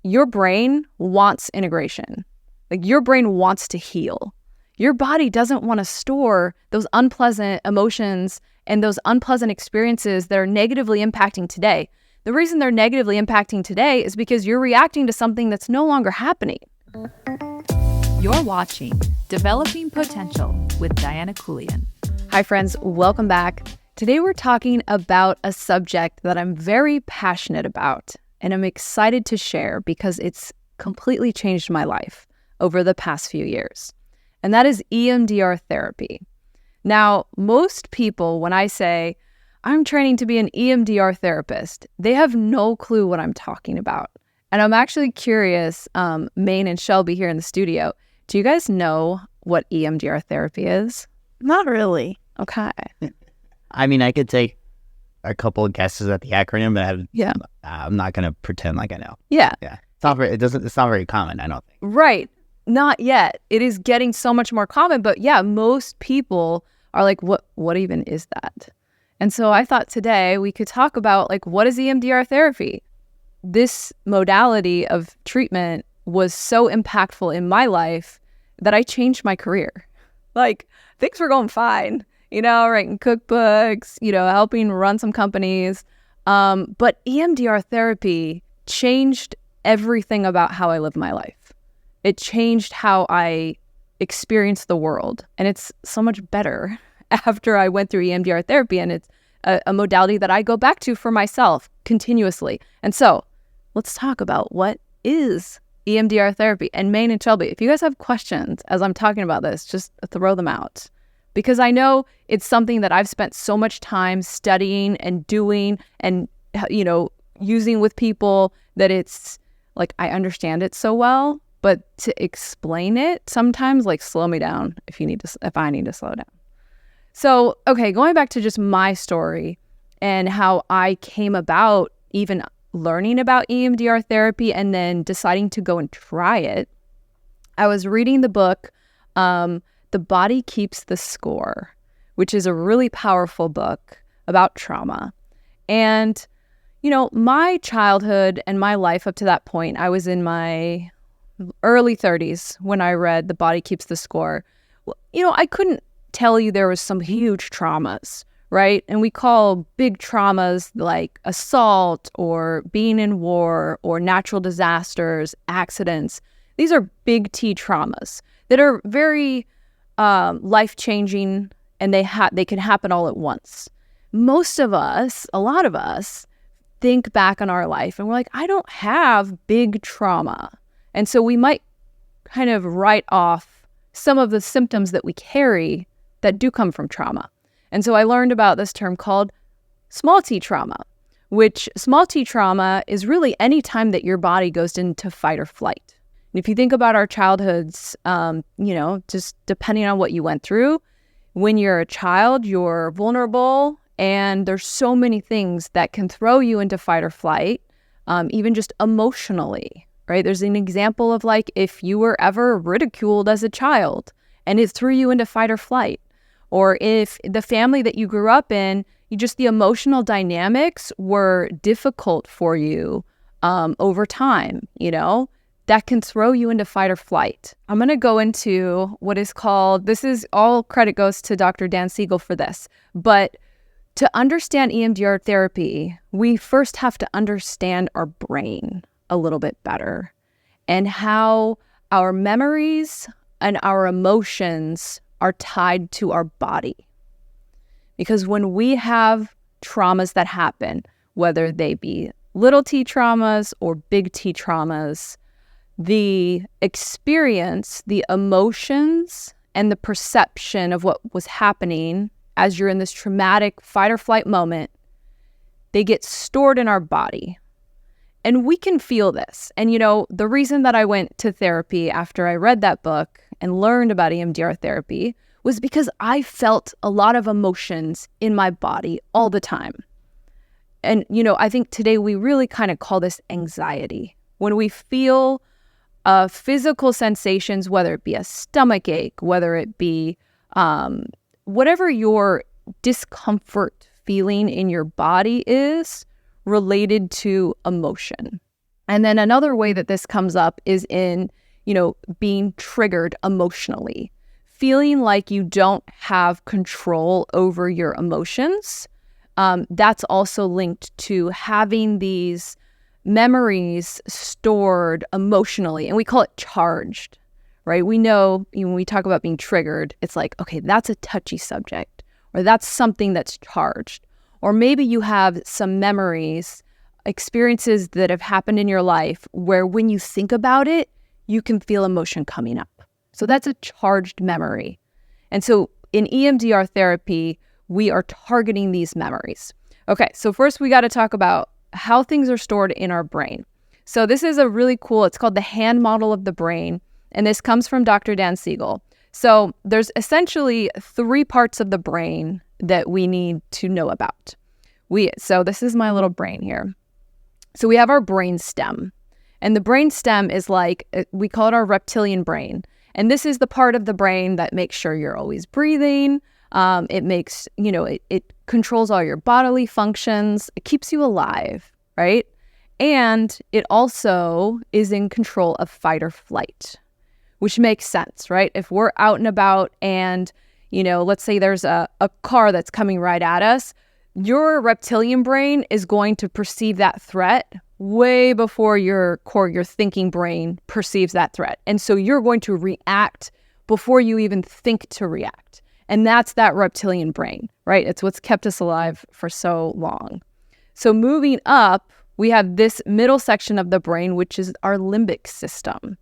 your brain wants integration. Like your brain wants to heal. Your body doesn't want to store those unpleasant emotions and those unpleasant experiences that are negatively impacting today. The reason they're negatively impacting today is because you're reacting to something that's no longer happening. You're watching Developing Potential with Diana Keuilian. Hi friends, welcome back. Today we're talking about a subject that I'm very passionate about and I'm excited to share because it's completely changed my life over the past few years. And that is EMDR therapy. Now, most people, when I say, I'm training to be an EMDR therapist, they have no clue what I'm talking about. And I'm actually curious, Maine and Shelby here in the studio, do you guys know what EMDR therapy is? Not really. Okay. I mean, I could take a couple of guesses at the acronym, but I'm not going to pretend like I know. Yeah. It's not very common, I don't think. Right. Not yet. It is getting so much more common, but yeah, most people are like, what even is that? And so I thought today we could talk about like, what is EMDR therapy? This modality of treatment was so impactful in my life that I changed my career. Like, things were going fine, writing cookbooks, helping run some companies. But EMDR therapy changed everything about how I live my life. It changed how I experience the world. And it's so much better after I went through EMDR therapy. And it's a modality that I go back to for myself continuously. And so let's talk about what is EMDR therapy. And Maine and Shelby, if you guys have questions as I'm talking about this, just throw them out. Because I know it's something that I've spent so much time studying and doing and, using with people that it's like I understand it so well. But to explain it, sometimes slow me down if I need to slow down. So, okay, going back to just my story and how I came about even learning about EMDR therapy and then deciding to go and try it. I was reading the book, The Body Keeps the Score, which is a really powerful book about trauma. And, my childhood and my life up to that point, I was in my early 30s when I read The Body Keeps the Score. I couldn't tell you there was some huge traumas, right? And we call big traumas like assault or being in war or natural disasters, accidents. These are big T traumas that are very life-changing, and they can happen all at once. Most of us, a lot of us, think back on our life and we're like, I don't have big trauma. And so we might kind of write off some of the symptoms that we carry that do come from trauma. And so I learned about this term called small t trauma, which small t trauma is really any time that your body goes into fight or flight. And if you think about our childhoods, just depending on what you went through, when you're a child, you're vulnerable, and there's so many things that can throw you into fight or flight, even just emotionally. Right? There's an example of if you were ever ridiculed as a child and it threw you into fight or flight, or if the family that you grew up in, the emotional dynamics were difficult for you over time, that can throw you into fight or flight. I'm going to go into what is called, this is all credit goes to Dr. Dan Siegel for this, but to understand EMDR therapy, we first have to understand our brain a little bit better and how our memories and our emotions are tied to our body. Because when we have traumas that happen, whether they be little t traumas or big T traumas, the experience, the emotions, and the perception of what was happening as you're in this traumatic fight or flight moment, they get stored in our body. And we can feel this. And, the reason that I went to therapy after I read that book and learned about EMDR therapy was because I felt a lot of emotions in my body all the time. And, I think today we really kind of call this anxiety. When we feel physical sensations, whether it be a stomach ache, whether it be whatever your discomfort feeling in your body is related to emotion. And then another way that this comes up is in, being triggered emotionally, feeling like you don't have control over your emotions. That's also linked to having these memories stored emotionally, and we call it charged, right? We know when we talk about being triggered, it's like, okay, that's a touchy subject, or that's something that's charged. Or maybe you have some memories, experiences that have happened in your life where when you think about it, you can feel emotion coming up. So that's a charged memory. And so in EMDR therapy, we are targeting these memories. Okay, so first we got to talk about how things are stored in our brain. So this is a really cool, it's called the hand model of the brain. And this comes from Dr. Dan Siegel. So there's essentially 3 parts of the brain that we need to know about. So this is my little brain here. So we have our brain stem. And the brain stem is like, we call it our reptilian brain. And this is the part of the brain that makes sure you're always breathing. It makes, it controls all your bodily functions. It keeps you alive, right? And it also is in control of fight or flight, which makes sense, right? If we're out and about and, let's say there's a car that's coming right at us, your reptilian brain is going to perceive that threat way before your thinking brain perceives that threat. And so you're going to react before you even think to react. And that's that reptilian brain, right? It's what's kept us alive for so long. So moving up, we have this middle section of the brain, which is our limbic system.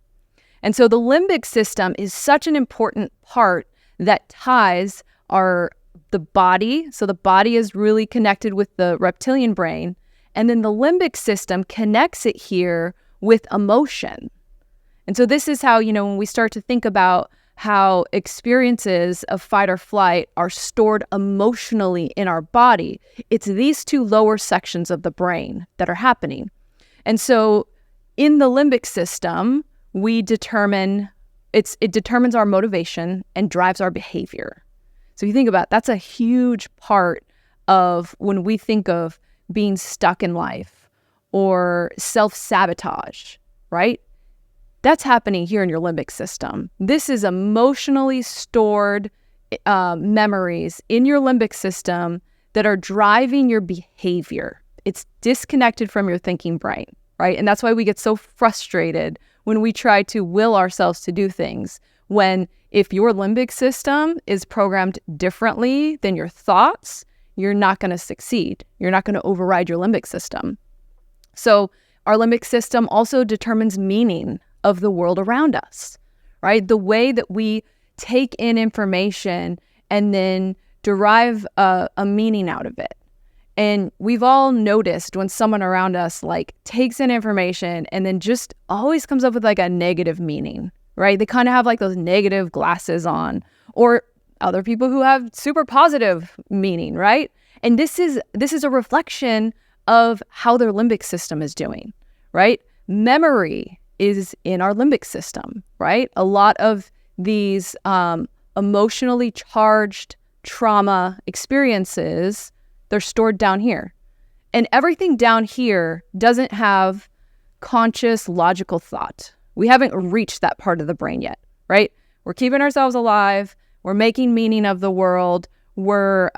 And so the limbic system is such an important part that ties the body. So the body is really connected with the reptilian brain. And then the limbic system connects it here with emotion. And so this is how, when we start to think about how experiences of fight or flight are stored emotionally in our body, it's these 2 lower sections of the brain that are happening. And so in the limbic system, it determines our motivation and drives our behavior. So you think about it, that's a huge part of when we think of being stuck in life or self-sabotage, right? That's happening here in your limbic system. This is emotionally stored memories in your limbic system that are driving your behavior. It's disconnected from your thinking brain, right? And that's why we get so frustrated when we try to will ourselves to do things. When if your limbic system is programmed differently than your thoughts, you're not going to succeed. You're not going to override your limbic system. So our limbic system also determines meaning of the world around us, right? The way that we take in information and then derive a meaning out of it. And we've all noticed when someone around us takes in information and then just always comes up with a negative meaning, right? They kind of have those negative glasses on, or other people who have super positive meaning, right? And this is a reflection of how their limbic system is doing, right? Memory is in our limbic system, right? A lot of these emotionally charged trauma experiences, they're stored down here. And everything down here doesn't have conscious, logical thought. We haven't reached that part of the brain yet, right? We're keeping ourselves alive. We're making meaning of the world. We're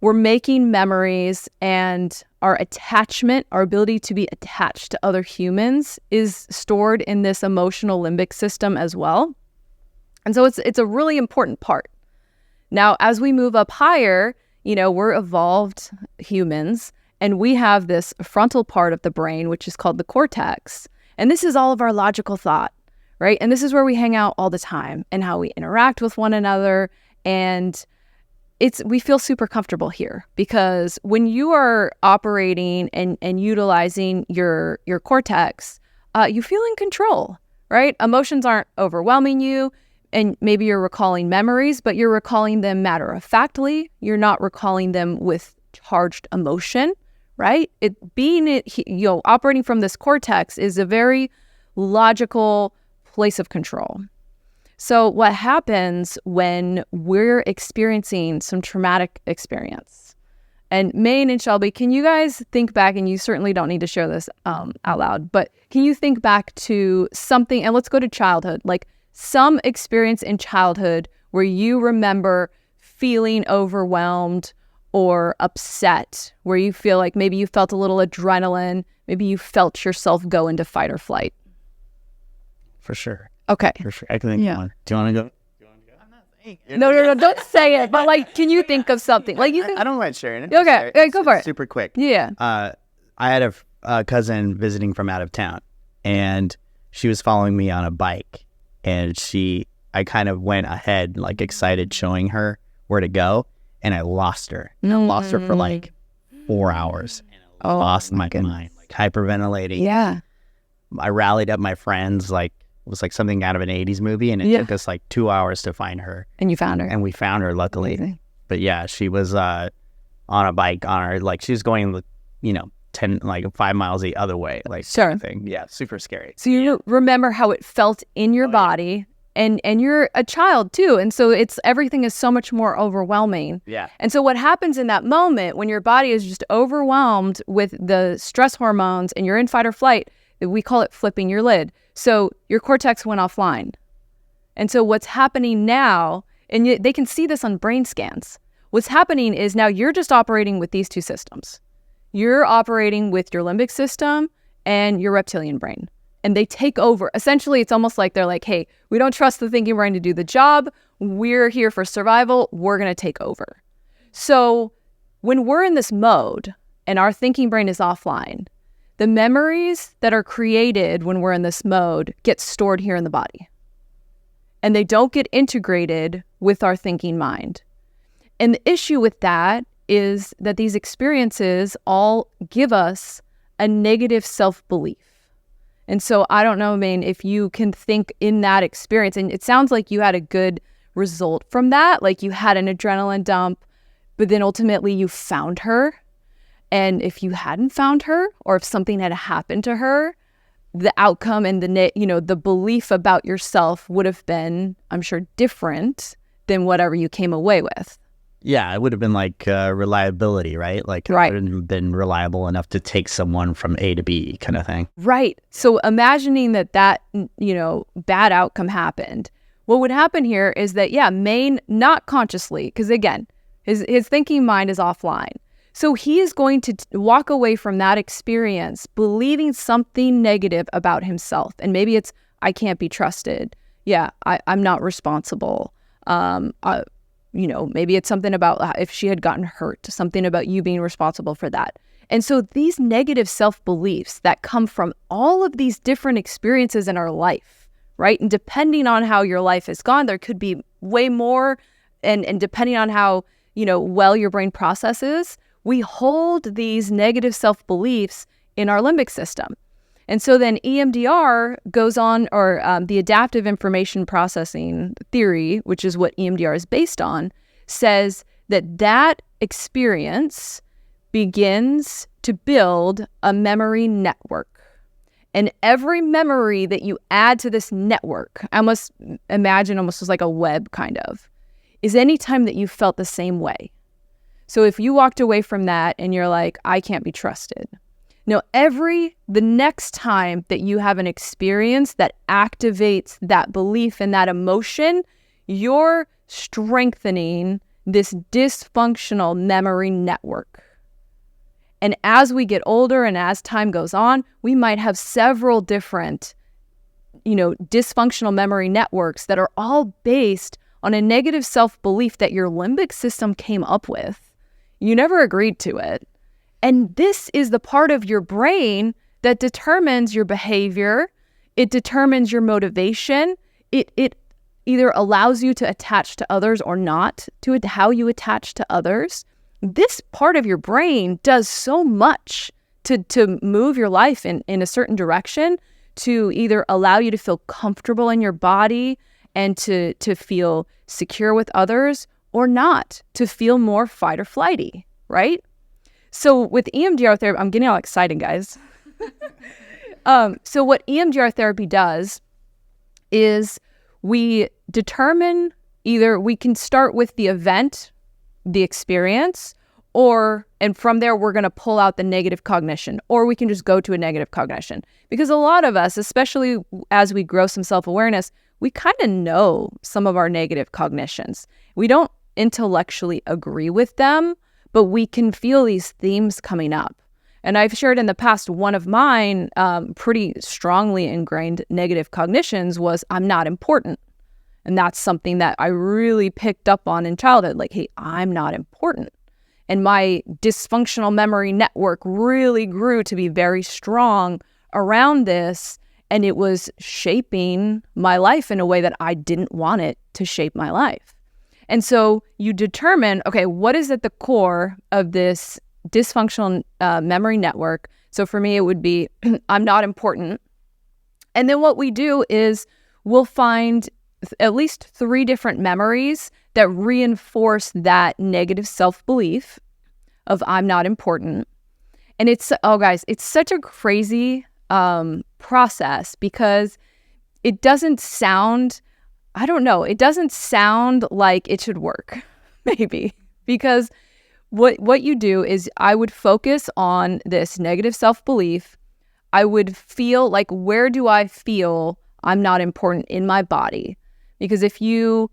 making memories, and our attachment, our ability to be attached to other humans, is stored in this emotional limbic system as well. And so it's a really important part. Now, as we move up higher, we're evolved humans, and we have this frontal part of the brain, which is called the cortex. And this is all of our logical thought, right? And this is where we hang out all the time and how we interact with one another. And we feel super comfortable here because when you are operating and utilizing your cortex, you feel in control, right? Emotions aren't overwhelming you, and maybe you're recalling memories, but you're recalling them matter-of-factly. You're not recalling them with charged emotion, right? Operating from this cortex is a very logical place of control. So what happens when we're experiencing some traumatic experience And Maine and Shelby, can you guys think back, and you certainly don't need to share this out loud, but can you think back to something, and let's go to childhood, like some experience in childhood where you remember feeling overwhelmed or upset, where you feel like maybe you felt a little adrenaline, maybe you felt yourself go into fight or flight? For sure. Okay. For sure. I can think of one. Do you want to go? No, don't say it. But like, can you think of something? Like you think? I don't mind sharing it. Okay, go for it. Super quick. Yeah. I had a cousin visiting from out of town, and she was following me on a bike, and I kind of went ahead, like excited, showing her where to go, and I lost her. And I lost her for like 4 hours. And I lost my mind, like hyperventilating. Yeah. I rallied up my friends, like it was like something out of an 80s movie, and it took us like 2 hours to find her. And you found her. And we found her, luckily. Amazing. But yeah, she was on a bike like she was going, 5 miles the other way. Like sure. Thing. Yeah, super scary. So you remember how it felt in your body, and you're a child too. And so everything is so much more overwhelming. Yeah. And so what happens in that moment when your body is just overwhelmed with the stress hormones and you're in fight or flight, we call it flipping your lid. So your cortex went offline. And so what's happening now, and they can see this on brain scans, what's happening is now you're just operating with these two systems. You're operating with your limbic system and your reptilian brain. And they take over. Essentially, it's almost like they're like, hey, we don't trust the thinking brain to do the job. We're here for survival. We're going to take over. So when we're in this mode and our thinking brain is offline, the memories that are created when we're in this mode get stored here in the body. And they don't get integrated with our thinking mind. And the issue with that is that these experiences all give us a negative self-belief. And so I don't know, Maine, if you can think in that experience, and it sounds like you had a good result from that, like you had an adrenaline dump, but then ultimately you found her. And if you hadn't found her, or if something had happened to her, the outcome and the belief about yourself would have been, I'm sure, different than whatever you came away with. Yeah, it would have been like reliability, right? Like right. It wouldn't have been reliable enough to take someone from A to B kind of thing. Right. So imagining that bad outcome happened, what would happen here is that, Maine, not consciously, because again, his thinking mind is offline. So he is going to walk away from that experience believing something negative about himself. And maybe it's, I can't be trusted. Yeah, I'm not responsible. Maybe it's something about if she had gotten hurt, something about you being responsible for that. And so these negative self-beliefs that come from all of these different experiences in our life, right? And depending on how your life has gone, there could be way more. And depending on how, well your brain processes, we hold these negative self-beliefs in our limbic system. And so then EMDR goes on, or the adaptive information processing theory, which is what EMDR is based on, says that experience begins to build a memory network. And every memory that you add to this network, I must imagine almost as like a web kind of, is any time that you felt the same way. So if you walked away from that and you're like, I can't be trusted. No, the next time that you have an experience that activates that belief and that emotion, you're strengthening this dysfunctional memory network. And as we get older and as time goes on, we might have several different, dysfunctional memory networks that are all based on a negative self-belief that your limbic system came up with. You never agreed to it. And this is the part of your brain that determines your behavior. It determines your motivation. It either allows you to attach to others or not, to how you attach to others. This part of your brain does so much to move your life in a certain direction, to either allow you to feel comfortable in your body and to feel secure with others, or not, to feel more fight or flighty, right? So with EMDR therapy, I'm getting all excited, guys. So what EMDR therapy does is we determine, either we can start with the event, the experience, and from there, we're going to pull out the negative cognition, or we can just go to a negative cognition. Because a lot of us, especially as we grow some self-awareness, we kind of know some of our negative cognitions. We don't intellectually agree with them, but we can feel these themes coming up. And I've shared in the past, one of mine pretty strongly ingrained negative cognitions was, I'm not important. And that's something that I really picked up on in childhood. Like, hey, I'm not important. And my dysfunctional memory network really grew to be very strong around this. And it was shaping my life in a way that I didn't want it to shape my life. And so you determine, okay, what is at the core of this dysfunctional memory network? So for me, it would be, I'm not important. And then what we do is we'll find at least 3 different memories that reinforce that negative self-belief of I'm not important. And it's, oh guys, it's such a crazy process, because it doesn't sound, I don't know, it doesn't sound like it should work, maybe. Because what you do is, I would focus on this negative self-belief. I would feel like, where do I feel I'm not important in my body? Because if you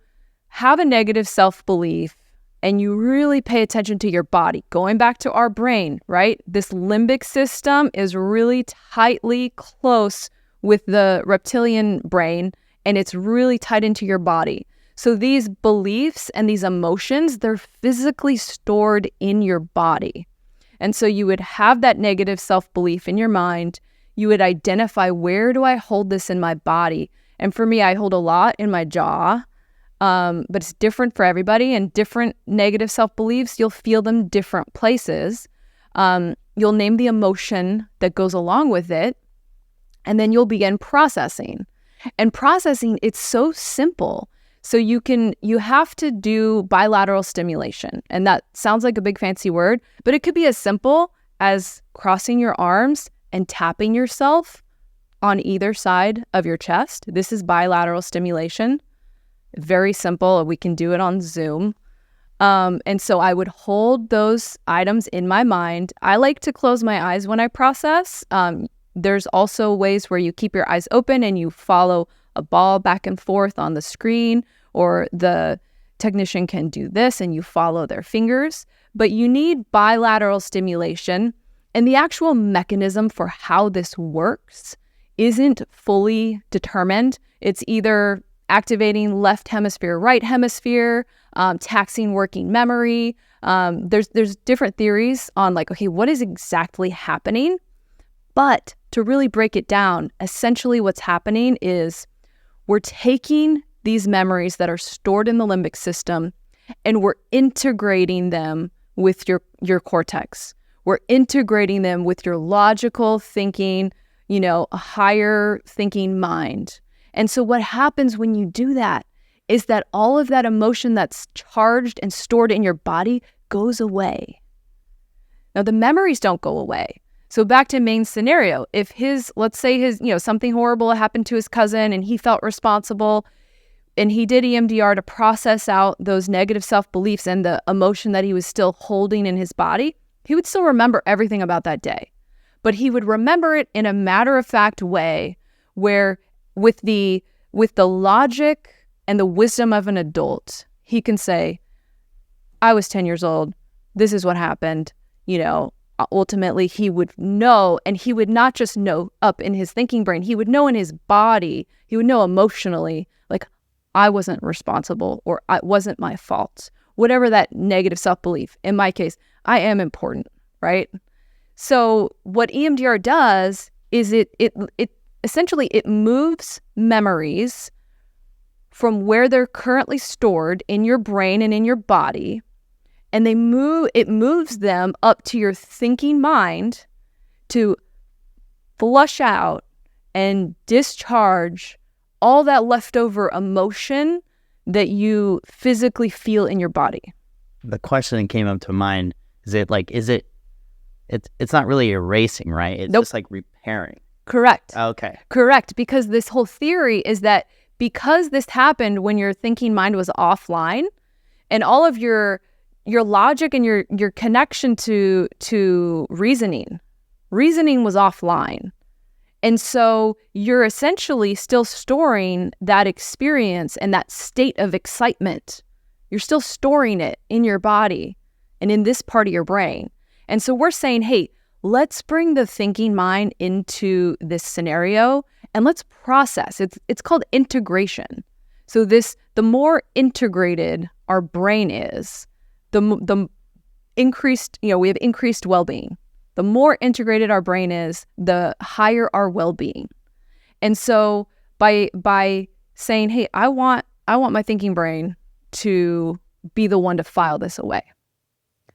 have a negative self-belief and you really pay attention to your body, going back to our brain, right? This limbic system is really tightly close with the reptilian brain, and it's really tied into your body. So these beliefs and these emotions, they're physically stored in your body. And so you would have that negative self-belief in your mind. You would identify, where do I hold this in my body? And for me, I hold a lot in my jaw, but it's different for everybody. And different negative self-beliefs, you'll feel them different places. You'll name the emotion that goes along with it, and then you'll begin processing. And processing, it's so simple. So you have to do bilateral stimulation. And that sounds like a big fancy word, but it could be as simple as crossing your arms and tapping yourself on either side of your chest. This is bilateral stimulation. Very simple. We can do it on Zoom. And so I would hold those items in my mind. I like to close my eyes when I process. There's also ways where you keep your eyes open and you follow a ball back and forth on the screen, or the technician can do this and you follow their fingers. But you need bilateral stimulation, and the actual mechanism for how this works isn't fully determined. It's either activating left hemisphere, right hemisphere, taxing working memory. There's different theories on, like, okay, what is exactly happening? But to really break it down, essentially what's happening is, we're taking these memories that are stored in the limbic system and we're integrating them with your cortex. We're integrating them with your logical thinking, a higher thinking mind. And so what happens when you do that is that all of that emotion that's charged and stored in your body goes away. Now, the memories don't go away. So back to main scenario, if let's say something horrible happened to his cousin and he felt responsible and he did EMDR to process out those negative self-beliefs and the emotion that he was still holding in his body, he would still remember everything about that day. But he would remember it in a matter-of-fact way, where with the logic and the wisdom of an adult, he can say, I was 10 years old. This is what happened. Ultimately, he would know, and he would not just know up in his thinking brain, he would know in his body, he would know emotionally, like, I wasn't responsible, or it wasn't my fault. Whatever that negative self-belief. In my case, I am important, right? So what EMDR does is it essentially, it moves memories from where they're currently stored in your brain and in your body, and it moves them up to your thinking mind to flush out and discharge all that leftover emotion that you physically feel in your body. The question that came up to mind is, it's not really erasing, right? It's just like repairing. Correct. Okay. Correct. Because this whole theory is that because this happened when your thinking mind was offline, and all of your your logic and your connection to reasoning was offline. And so you're essentially still storing that experience and that state of excitement. You're still storing it in your body and in this part of your brain. And so we're saying, hey, let's bring the thinking mind into this scenario and let's process. It's called integration. So the more integrated our brain is, the increased, we have increased well-being. The more integrated our brain is, the higher our well-being. And so by saying, hey, I want my thinking brain to be the one to file this away,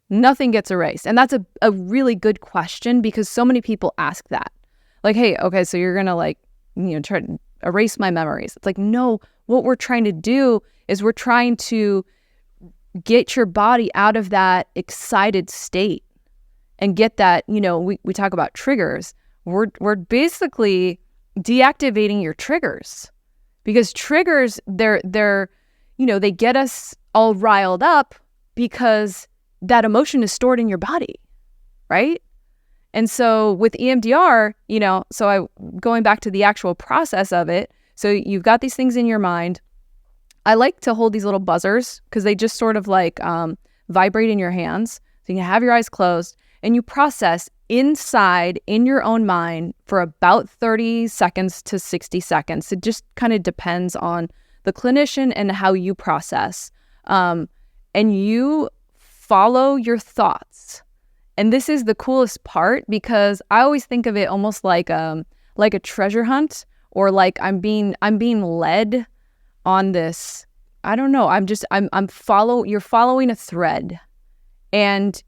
nothing gets erased. And that's a really good question, because so many people ask that. Like, hey, okay, so you're gonna try to erase my memories. It's like, no, what we're trying to do is we're trying to get your body out of that excited state and get that, we talk about triggers. We're basically deactivating your triggers, because triggers, they get us all riled up because that emotion is stored in your body, right? And so with EMDR, going back to the actual process of it, so you've got these things in your mind. I like to hold these little buzzers because they just sort of vibrate in your hands. So you can have your eyes closed and you process inside in your own mind for about 30 seconds to 60 seconds. It just kind of depends on the clinician and how you process. And you follow your thoughts. And this is the coolest part, because I always think of it almost like a treasure hunt, or like I'm being led on this. I don't know. You're following a thread. And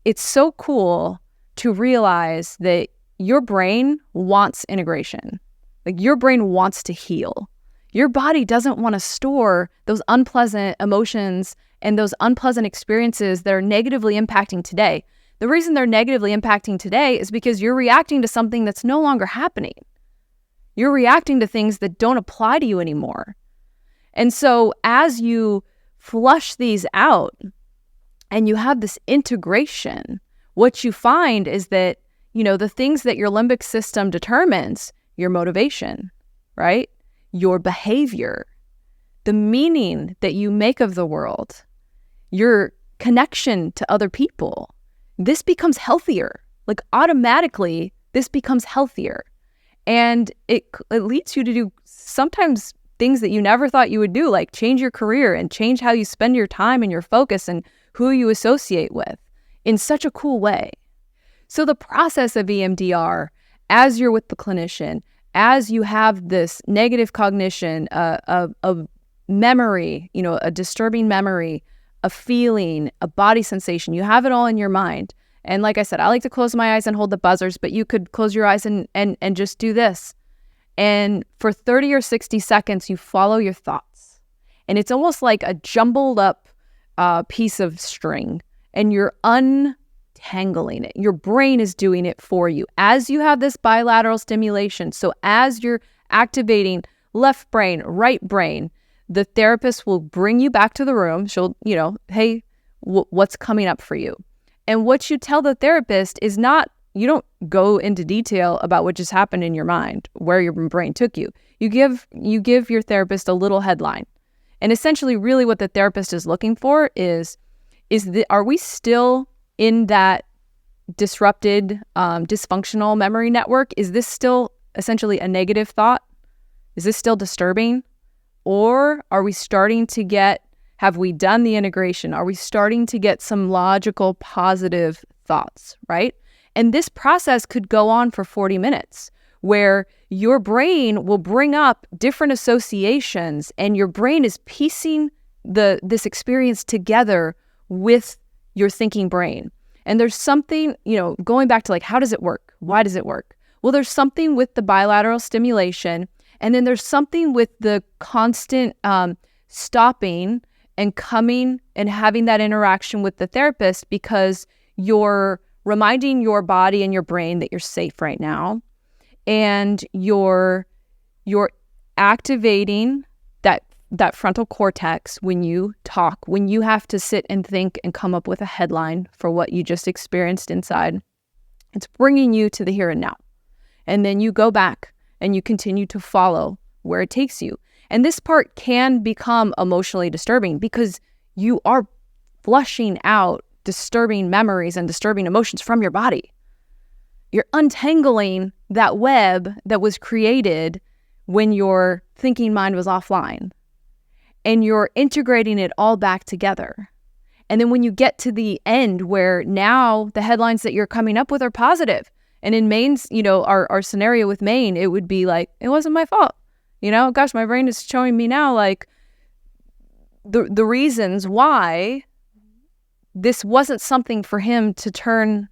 it's so cool to realize that your brain wants integration. Like, your brain wants to heal. Your body doesn't want to store those unpleasant emotions and those unpleasant experiences that are negatively impacting today. The reason they're negatively impacting today is because you're reacting to something that's no longer happening. You're reacting to things that don't apply to you anymore. And so as you flush these out and you have this integration, what you find is that, the things that your limbic system determines, your motivation, right? Your behavior, the meaning that you make of the world, your connection to other people, this becomes healthier. Like, automatically, this becomes healthier. And it leads you to do sometimes things that you never thought you would do, like change your career and change how you spend your time and your focus and who you associate with in such a cool way. So the process of EMDR, as you're with the clinician, as you have this negative cognition, a memory, a disturbing memory, a feeling, a body sensation, you have it all in your mind. And like I said, I like to close my eyes and hold the buzzers, but you could close your eyes and just do this. And for 30 or 60 seconds, you follow your thoughts. And it's almost like a jumbled up piece of string, and you're untangling it. Your brain is doing it for you as you have this bilateral stimulation. So as you're activating left brain, right brain, the therapist will bring you back to the room. She'll, hey, what's coming up for you? And what you tell the therapist is not, you don't go into detail about what just happened in your mind, where your brain took you. You give your therapist a little headline. And essentially, really what the therapist is looking for is are we still in that disrupted, dysfunctional memory network? Is this still essentially a negative thought? Is this still disturbing? Or are we starting to have we done the integration? Are we starting to get some logical, positive thoughts, right? And this process could go on for 40 minutes, where your brain will bring up different associations and your brain is piecing this experience together with your thinking brain. And there's something, going back to how does it work? Why does it work? Well, there's something with the bilateral stimulation, and then there's something with the constant stopping and coming and having that interaction with the therapist, because you're reminding your body and your brain that you're safe right now, and you're activating that that frontal cortex, when you talk, when you have to sit and think and come up with a headline for what you just experienced inside, it's bringing you to the here and now. And then you go back and you continue to follow where it takes you. And this part can become emotionally disturbing because you are flushing out disturbing memories and disturbing emotions from your body. You're untangling that web that was created when your thinking mind was offline. And you're integrating it all back together. And then when you get to the end where now the headlines that you're coming up with are positive. And in Maine's, our scenario with Maine, it would be like, it wasn't my fault. Gosh, my brain is showing me now like the reasons why this wasn't something for him to turn,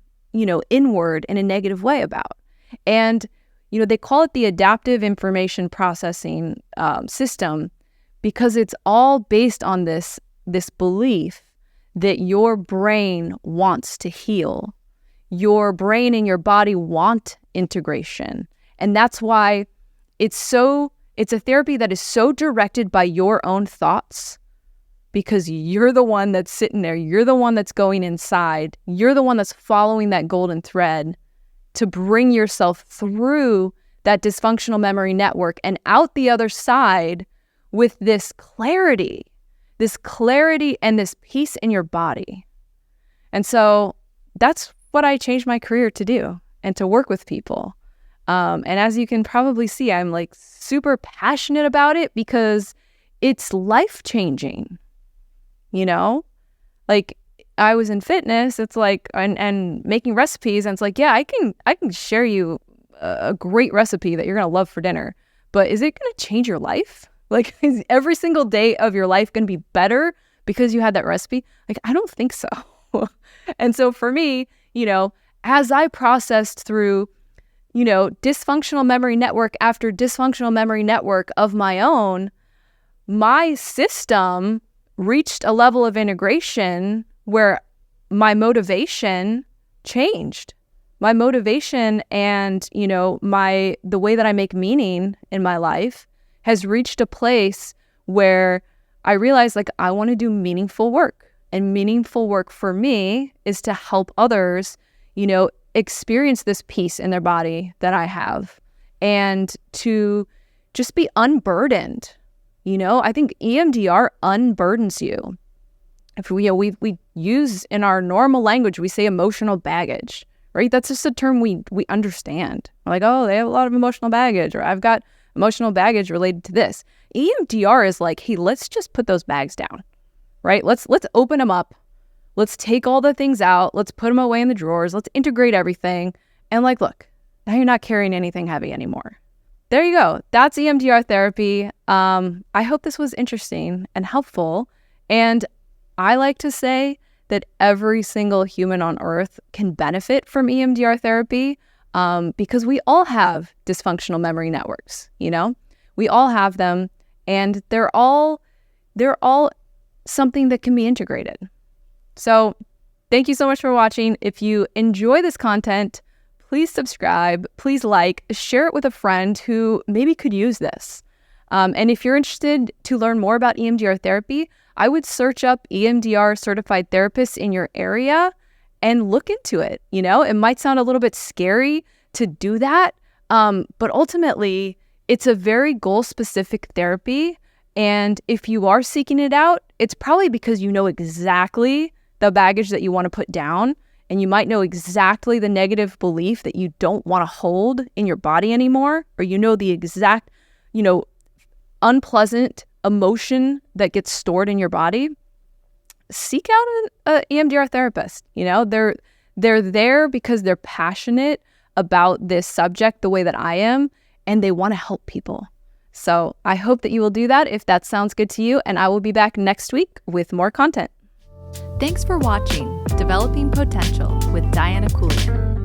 inward in a negative way about. And, they call it the adaptive information processing system because it's all based on this belief that your brain wants to heal. Your brain and your body want integration. And that's why it's a therapy that is so directed by your own thoughts because you're the one that's sitting there. You're the one that's going inside. You're the one that's following that golden thread to bring yourself through that dysfunctional memory network and out the other side with this clarity and this peace in your body. And so that's what I changed my career to do and to work with people. And as you can probably see, I'm like super passionate about it because it's life-changing, Like I was in fitness, it's like, and making recipes, and it's like, yeah, I can share you a great recipe that you're going to love for dinner, but is it going to change your life? Like, is every single day of your life going to be better because you had that recipe? Like, I don't think so. And so for me, as I processed through, dysfunctional memory network after dysfunctional memory network of my own, my system reached a level of integration where my motivation changed. My motivation and, the way that I make meaning in my life has reached a place where I realize like I want to do meaningful work. And meaningful work for me is to help others, experience this peace in their body that I have and to just be unburdened. I think EMDR unburdens you. If we use in our normal language, we say emotional baggage, right? That's just a term we understand. We're like, oh, they have a lot of emotional baggage, or I've got emotional baggage related to this. EMDR is like, hey, let's just put those bags down, right? Let's open them up. Let's take all the things out. Let's put them away in the drawers. Let's integrate everything. And like, look, now you're not carrying anything heavy anymore. There you go. That's EMDR therapy. I hope this was interesting and helpful. And I like to say that every single human on earth can benefit from EMDR therapy because we all have dysfunctional memory networks, We all have them, and they're all something that can be integrated. So thank you so much for watching. If you enjoy this content, please subscribe, please like, share it with a friend who maybe could use this. And if you're interested to learn more about EMDR therapy, I would search up EMDR certified therapists in your area and look into it. It might sound a little bit scary to do that, but ultimately it's a very goal-specific therapy. And if you are seeking it out, it's probably because you know exactly the baggage that you want to put down, and you might know exactly the negative belief that you don't want to hold in your body anymore, or the exact, unpleasant emotion that gets stored in your body. Seek out an EMDR therapist. They're there because they're passionate about this subject the way that I am, and they want to help people. So I hope that you will do that if that sounds good to you, and I will be back next week with more content. Thanks for watching Developing Potential with Diana Keuilian.